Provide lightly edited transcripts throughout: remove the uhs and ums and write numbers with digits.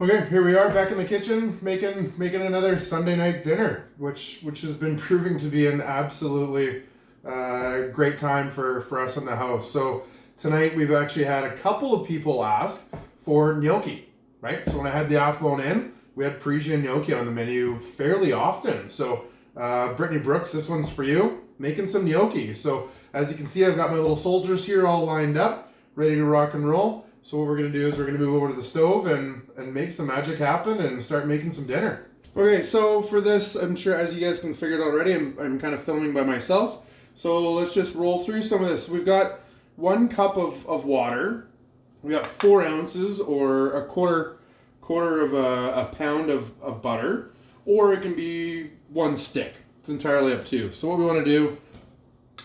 Okay, here we are back in the kitchen making another Sunday night dinner, which has been proving to be an absolutely great time for us in the house. So tonight we've actually had a couple of people ask for gnocchi, right? So when I had the athlone in, we had Parisian gnocchi on the menu fairly often. So Brittany Brooks, this one's for you, making some gnocchi. So as you can see, I've got my little soldiers here all lined up, ready to rock and roll. So what we're going to do is we're going to move over to the stove and make some magic happen and start making some dinner. Okay, so for this, I'm sure as you guys can figure it already, I'm kind of filming by myself. So let's just roll through some of this. We've got 1 cup of water. We got 4 ounces or a quarter of a pound of butter, or it can be 1 stick. It's entirely up to you. So what we want to do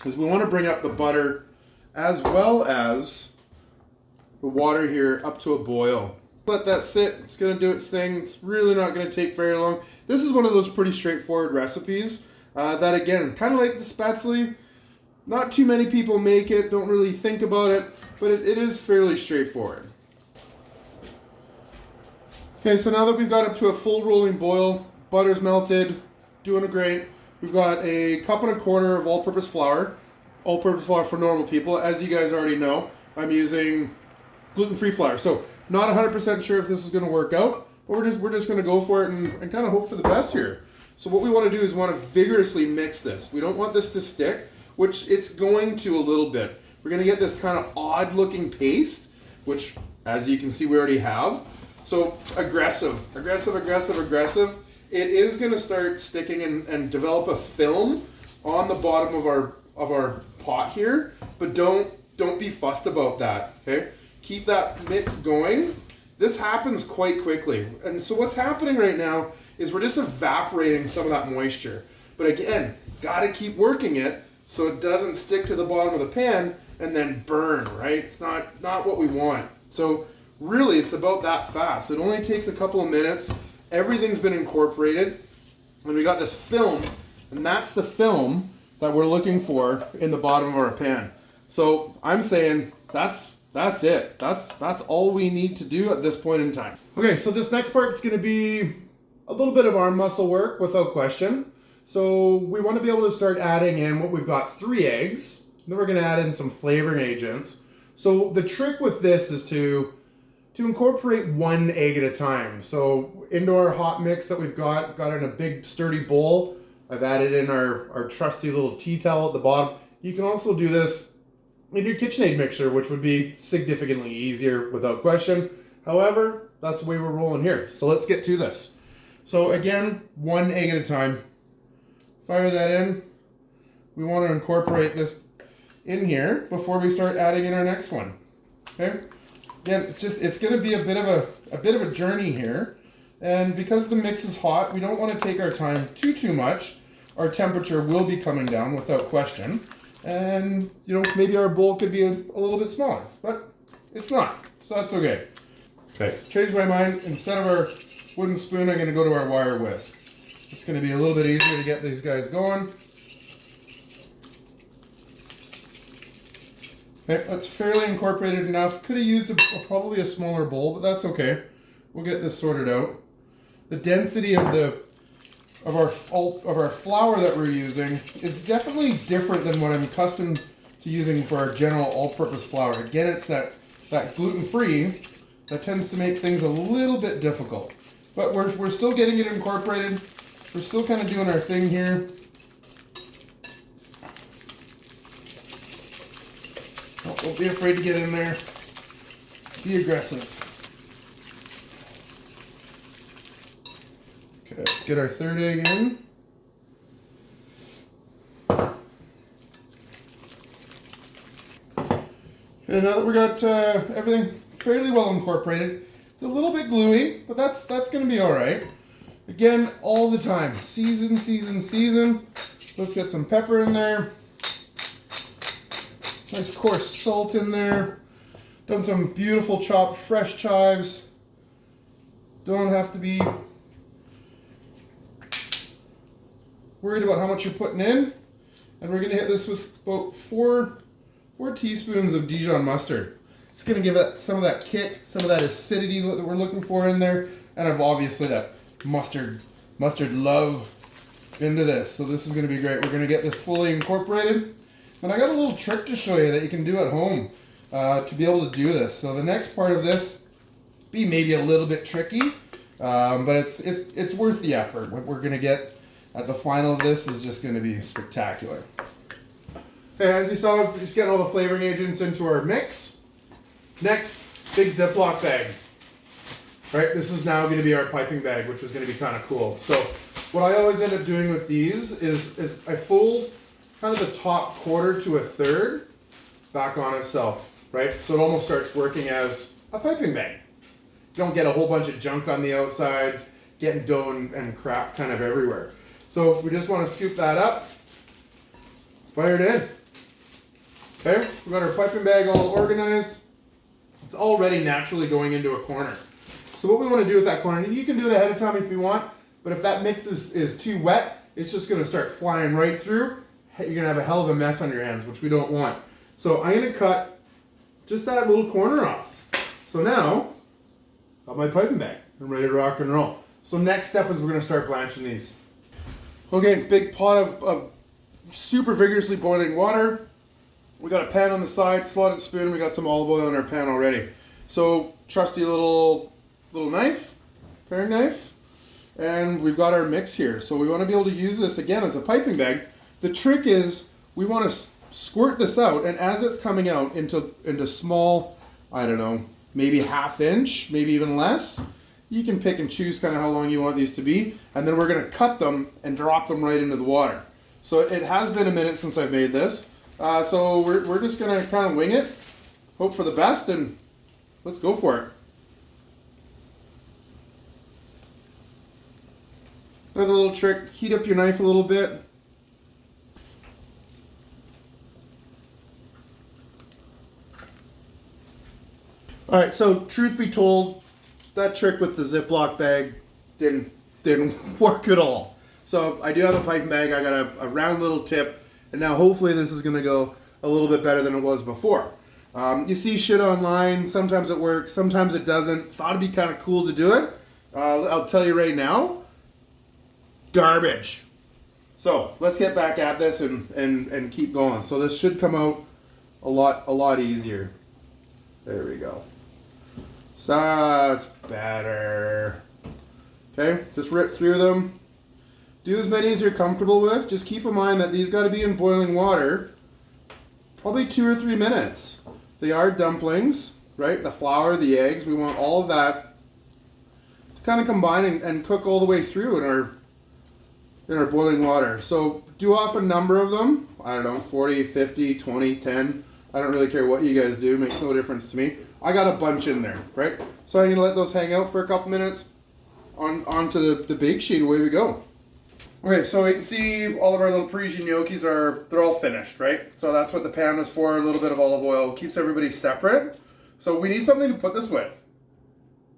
is we want to bring up the butter as well as the water here up to a boil. Let that sit. It's going to do its thing. It's really not going to take very long. This is one of those pretty straightforward recipes that, again, kind of like the spätzle, not too many people make it, don't really think about it, but it is fairly straightforward. Okay, so now that we've got up to a full rolling boil, butter's melted, doing great. We've got a 1.25 cups of all-purpose flour for normal people. As you guys already know, I'm using gluten-free flour. So not 100% sure if this is going to work out, but we're just going to go for it and kind of hope for the best here. So what we want to do is we want to vigorously mix this. We don't want this to stick, which it's going to a little bit. We're going to get this kind of odd looking paste, which as you can see we already have. So aggressive. It is going to start sticking and develop a film on the bottom of our pot here, but don't be fussed about that, okay? Keep that mix going. This happens quite quickly. And so what's happening right now is we're just evaporating some of that moisture. But again, gotta keep working it so it doesn't stick to the bottom of the pan and then burn, right? It's not what we want. So really it's about that fast. It only takes a couple of minutes. Everything's been incorporated. And we got this film, and that's the film that we're looking for in the bottom of our pan. So I'm saying that's it. That's all we need to do at this point in time. Okay, so this next part is going to be a little bit of arm muscle work without question. So we want to be able to start adding in what we've got 3 eggs. Then we're going to add in some flavoring agents. So the trick with this is to incorporate 1 egg at a time. So into our hot mix that we've got in a big sturdy bowl, I've added in our trusty little tea towel at the bottom. You can also do this in your KitchenAid mixer, which would be significantly easier without question. However, that's the way we're rolling here. So let's get to this. So again, 1 egg at a time. Fire that in. We want to incorporate this in here before we start adding in our next one. Okay? Again, it's going to be a bit of a journey here. And because the mix is hot, we don't want to take our time too much. Our temperature will be coming down without question. And, maybe our bowl could be a little bit smaller, but it's not, so that's okay. Okay, changed my mind. Instead of our wooden spoon, I'm going to go to our wire whisk. It's going to be a little bit easier to get these guys going. Okay, that's fairly incorporated enough. Could have used probably a smaller bowl, but that's okay. We'll get this sorted out. The density of our flour that we're using is definitely different than what I'm accustomed to using for our general all-purpose flour. Again, it's that gluten-free that tends to make things a little bit difficult. But we're still getting it incorporated. We're still kind of doing our thing here. Don't be afraid to get in there. Be aggressive. Okay, let's get our 3rd egg in. And now that we got everything fairly well incorporated, it's a little bit gluey, but that's going to be all right. Again, all the time. Season. Let's get some pepper in there. Nice coarse salt in there. Done some beautiful chopped fresh chives. Don't have to be worried about how much you're putting in. And we're going to hit this with about 4 teaspoons of Dijon mustard. It's going to give it some of that kick, some of that acidity that we're looking for in there. And I've obviously that mustard love into this. So this is going to be great. We're going to get this fully incorporated. And I got a little trick to show you that you can do at home to be able to do this. So the next part of this be maybe a little bit tricky, but it's worth the effort. What we're going to get at the final of this is just going to be spectacular. Okay, as you saw, we're just getting all the flavoring agents into our mix. Next, big Ziploc bag. Right, this is now going to be our piping bag, which is going to be kind of cool. So what I always end up doing with these is I fold kind of the top quarter to a third back on itself, right? So it almost starts working as a piping bag. You don't get a whole bunch of junk on the outsides, getting dough and crap kind of everywhere. So we just want to scoop that up, fire it in. Okay, we got our piping bag all organized. It's already naturally going into a corner. So what we want to do with that corner, you can do it ahead of time if you want, but if that mix is too wet, it's just going to start flying right through. You're going to have a hell of a mess on your hands, which we don't want. So I'm going to cut just that little corner off. So now, got my piping bag. I'm ready to rock and roll. So next step is we're going to start blanching these. Okay, big pot of super vigorously boiling water. We got a pan on the side, slotted spoon. We got some olive oil in our pan already. So trusty little knife, paring knife, and we've got our mix here. So we want to be able to use this again as a piping bag. The trick is we want to squirt this out, and as it's coming out into small, I don't know, maybe ½ inch, maybe even less, you can pick and choose kind of how long you want these to be, and then we're going to cut them and drop them right into the water. So it has been a minute since I've made this, so we're just going to kind of wing it, hope for the best, and let's go for it. Another little trick, heat up your knife a little bit. All right, so truth be told, that trick with the Ziploc bag didn't work at all. So I do have a piping bag, I got a round little tip, and now hopefully this is gonna go a little bit better than it was before. You see shit online, sometimes it works, sometimes it doesn't. Thought it'd be kind of cool to do it. I'll tell you right now, garbage. So let's get back at this and keep going. So this should come out a lot easier. There we go. So that's better. Okay, just rip through them. Do as many as you're comfortable with. Just keep in mind that these got to be in boiling water, probably 2 or 3 minutes. They are dumplings, right? The flour, the eggs, we want all of that to kind of combine and cook all the way through in our boiling water. So do off a number of them. I don't know, 40, 50, 20, 10. I don't really care what you guys do. Makes no difference to me. I got a bunch in there, right? So I'm going to let those hang out for a couple minutes onto the bake sheet. Away we go. Okay, so you can see all of our little Parisian gnocchis they're all finished, right? So that's what the pan is for. A little bit of olive oil keeps everybody separate. So we need something to put this with.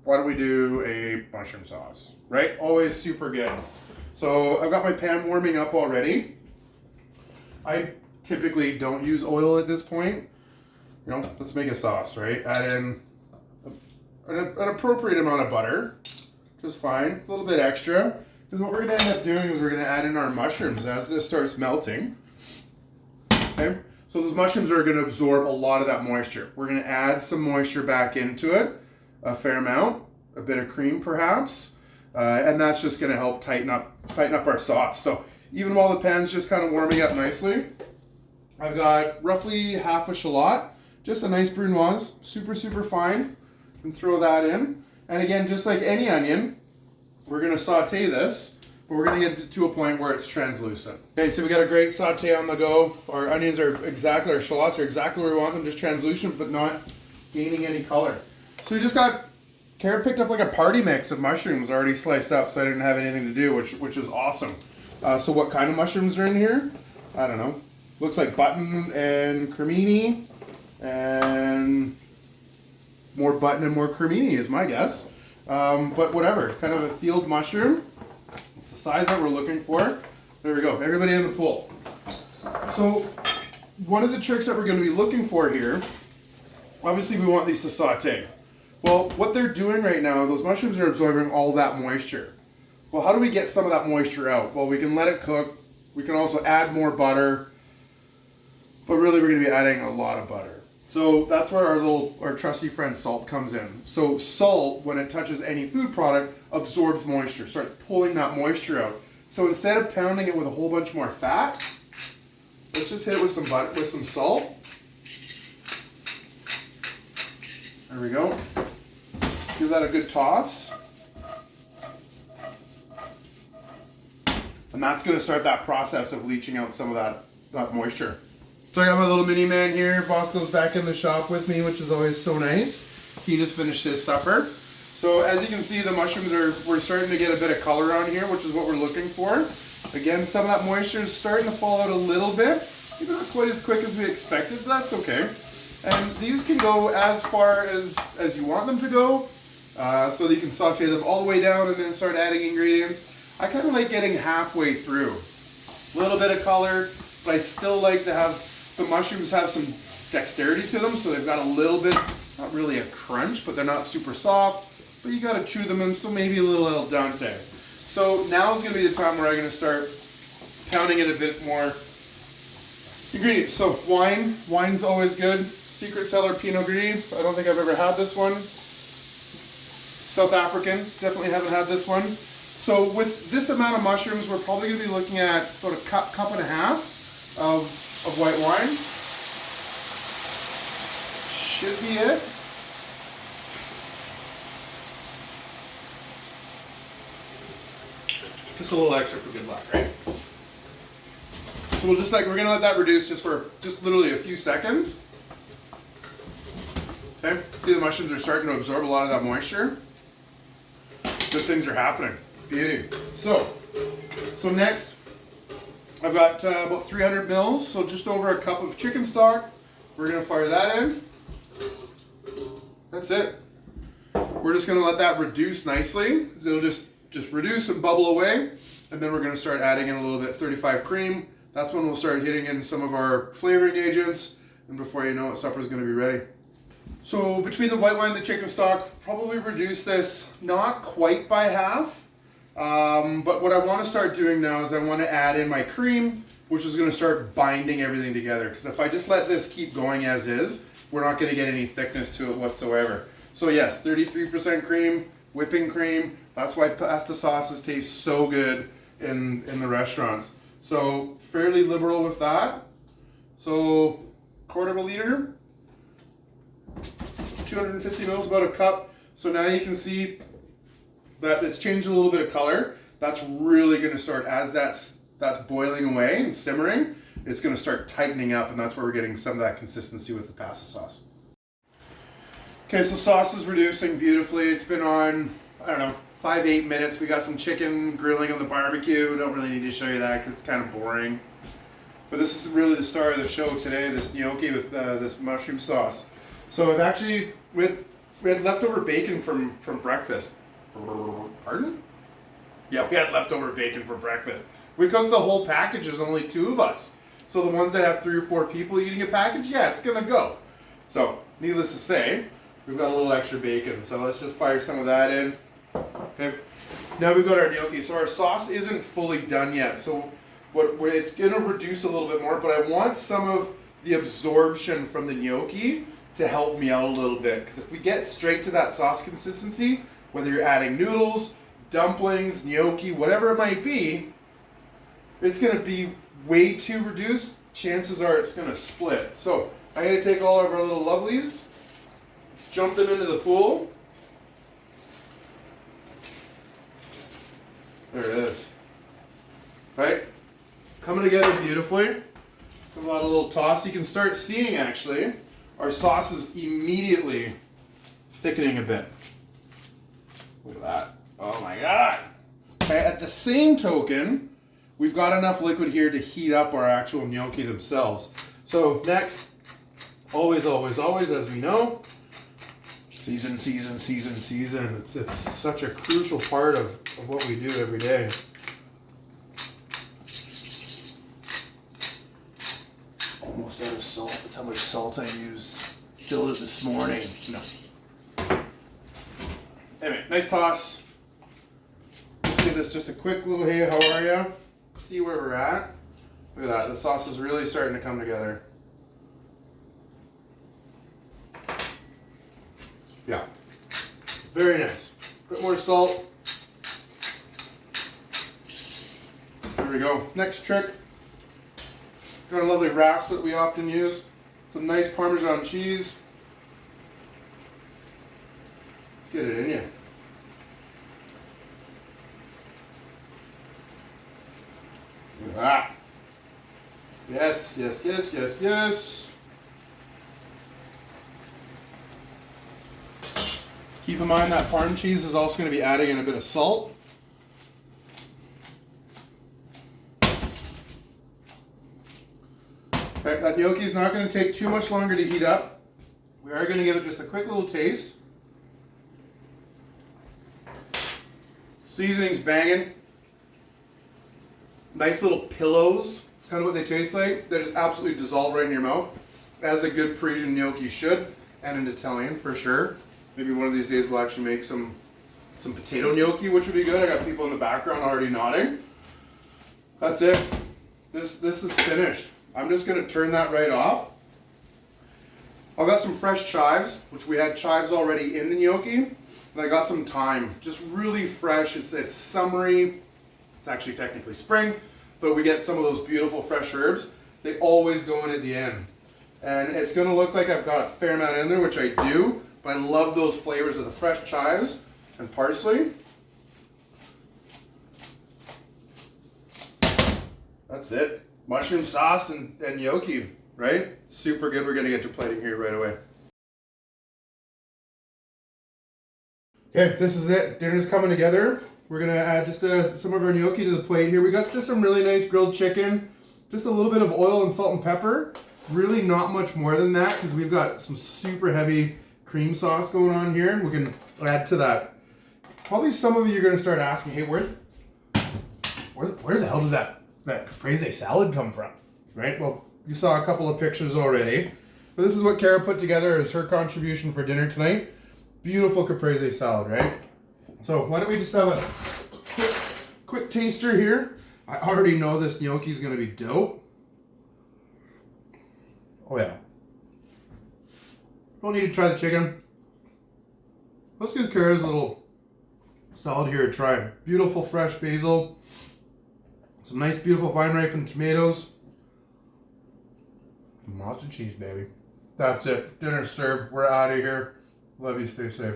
Why don't we do a mushroom sauce, right? Always super good. So I've got my pan warming up already. I typically don't use oil at this point. You know, let's make a sauce, right? Add in an appropriate amount of butter, just fine. A little bit extra. Because what we're going to end up doing is we're going to add in our mushrooms as this starts melting. Okay? So those mushrooms are going to absorb a lot of that moisture. We're going to add some moisture back into it, a fair amount, a bit of cream perhaps, and that's just going to help tighten up our sauce. So even while the pan's just kind of warming up nicely, I've got roughly half a shallot, just a nice brunoise, super fine, and throw that in. And again, just like any onion, we're going to saute this, but we're going to get to a point where it's translucent. Okay, so we got a great saute on the go. Our onions are exactly, our shallots are exactly where we want them, just translucent, but not gaining any color. So we just got, Kara picked up like a party mix of mushrooms already sliced up, so I didn't have anything to do, which is awesome. So what kind of mushrooms are in here? I don't know. Looks like button and cremini, and more button and more cremini is my guess. But whatever, kind of a field mushroom. It's the size that we're looking for. There we go, everybody in the pool. So one of the tricks that we're going to be looking for here, obviously we want these to saute. Well, what they're doing right now, those mushrooms are absorbing all that moisture. Well, how do we get some of that moisture out? Well, we can let it cook. We can also add more butter, but really we're going to be adding a lot of butter. So that's where our trusty friend salt comes in. So salt, when it touches any food product, absorbs moisture, starts pulling that moisture out. So instead of pounding it with a whole bunch more fat, let's just hit it with some butter, with some salt. There we go. Give that a good toss. And that's going to start that process of leaching out some of that moisture. So I got my little mini man here. Bosco's back in the shop with me, which is always so nice. He just finished his supper. So as you can see, the mushrooms we're starting to get a bit of color on here, which is what we're looking for. Again, some of that moisture is starting to fall out a little bit. Maybe not quite as quick as we expected, but that's okay. And these can go as far as you want them to go. So that you can saute them all the way down and then start adding ingredients. I kind of like getting halfway through. A little bit of color, but I still like to have the mushrooms have some dexterity to them, so they've got a little bit, not really a crunch, but they're not super soft, but you gotta chew them in, so maybe a little al dente. So now is gonna be the time where I'm gonna start pounding it a bit more. Ingredients, so wine's always good. Secret Cellar Pinot Gris, I don't think I've ever had this one. South African, definitely haven't had this one. So with this amount of mushrooms, we're probably gonna be looking at about a cup and a half of white wine. Should be it. Just a little extra for good luck, right? So we're gonna let that reduce just literally a few seconds. Okay, see the mushrooms are starting to absorb a lot of that moisture. Good things are happening. Beauty. So next, I've got about 300 mils, so just over a cup of chicken stock. We're gonna fire that in. That's it. We're just gonna let that reduce nicely. It'll just reduce and bubble away, and then we're gonna start adding in a little bit 35 cream. That's when we'll start hitting in some of our flavoring agents, and before you know it, supper's gonna be ready. So between the white wine and the chicken stock, probably reduce this not quite by half. But what I want to start doing now is I want to add in my cream, which is going to start binding everything together. Because if I just let this keep going as is, we're not going to get any thickness to it whatsoever. So yes, 33% cream, whipping cream. That's why pasta sauces taste so good in the restaurants. So fairly liberal with that. So quarter of a liter, 250 mils, about a cup. So now you can see that it's changed a little bit of color. That's really going to start, as that's boiling away and simmering, it's going to start tightening up, and that's where we're getting some of that consistency with the pasta sauce. Okay, so sauce is reducing beautifully. It's been on, I don't know, 5-8 minutes. We got some chicken grilling on the barbecue. Don't really need to show you that because it's kind of boring. But this is really the star of the show today, this gnocchi with this mushroom sauce. So I've actually, we had leftover bacon from breakfast. Pardon? Yeah, we had leftover bacon for breakfast. We cooked the whole package, there's only 2 of us. So the ones that have 3 or 4 people eating a package, yeah, it's gonna go. So, needless to say, we've got a little extra bacon. So let's just fire some of that in. Okay. Now we've got our gnocchi. So our sauce isn't fully done yet. So it's gonna reduce a little bit more, but I want some of the absorption from the gnocchi to help me out a little bit. Because if we get straight to that sauce consistency, whether you're adding noodles, dumplings, gnocchi, whatever it might be, it's going to be way too reduced. Chances are it's going to split. So I'm going to take all of our little lovelies, jump them into the pool. There it is. Right? Coming together beautifully. Give a little toss. You can start seeing, actually, our sauce is immediately thickening a bit. Look at that. Oh my God. Okay, at the same token, we've got enough liquid here to heat up our actual gnocchi themselves. So next, always, as we know, season. It's such a crucial part of what we do every day. Almost out of salt. That's how much salt I used. Filled it this morning. No. Anyway, nice toss. Let's give this just a quick little hey, how are ya? See where we're at. Look at that, the sauce is really starting to come together. Yeah, very nice. A bit more salt. There we go. Next trick. Got a lovely rasp that we often use. Some nice Parmesan cheese. Let's get it in you. Look at that. Yes, yes, yes, yes, yes. Keep in mind that Parm cheese is also going to be adding in a bit of salt. Okay, that gnocchi is not going to take too much longer to heat up. We are going to give it just a quick little taste. Seasoning's banging. Nice little pillows. It's kind of what they taste like. They just absolutely dissolve right in your mouth, as a good Parisian gnocchi should, and an Italian for sure. Maybe one of these days we'll actually make some potato gnocchi, which would be good. I got people in the background already nodding. That's it. This is finished. I'm just going to turn that right off. I've got some fresh chives, which we had chives already in the gnocchi, and I got some thyme, just really fresh. It's summery. It's actually technically spring, but we get some of those beautiful fresh herbs. They always go in at the end, and it's going to look like I've got a fair amount in there, which I do. But I love those flavors of the fresh chives and parsley. That's it. Mushroom sauce and gnocchi, right? Super good. We're going to get to plating here right away. Okay, this is it. Dinner's coming together. We're going to add just some of our gnocchi to the plate here. We got just some really nice grilled chicken, just a little bit of oil and salt and pepper. Really not much more than that because we've got some super heavy cream sauce going on here, and we can add to that. Probably some of you are going to start asking, hey, where the hell did that caprese salad come from? Right? Well, you saw a couple of pictures already. But this is what Kara put together as her contribution for dinner tonight. Beautiful caprese salad, right? So why don't we just have a quick taster here. I already know this gnocchi is going to be dope. Oh yeah. Don't need to try the chicken. Let's give Kara's little salad here a try. Beautiful fresh basil. Some nice beautiful fine ripened tomatoes. Lots of cheese, baby. That's it. Dinner's served. We're out of here. Love you. Stay safe.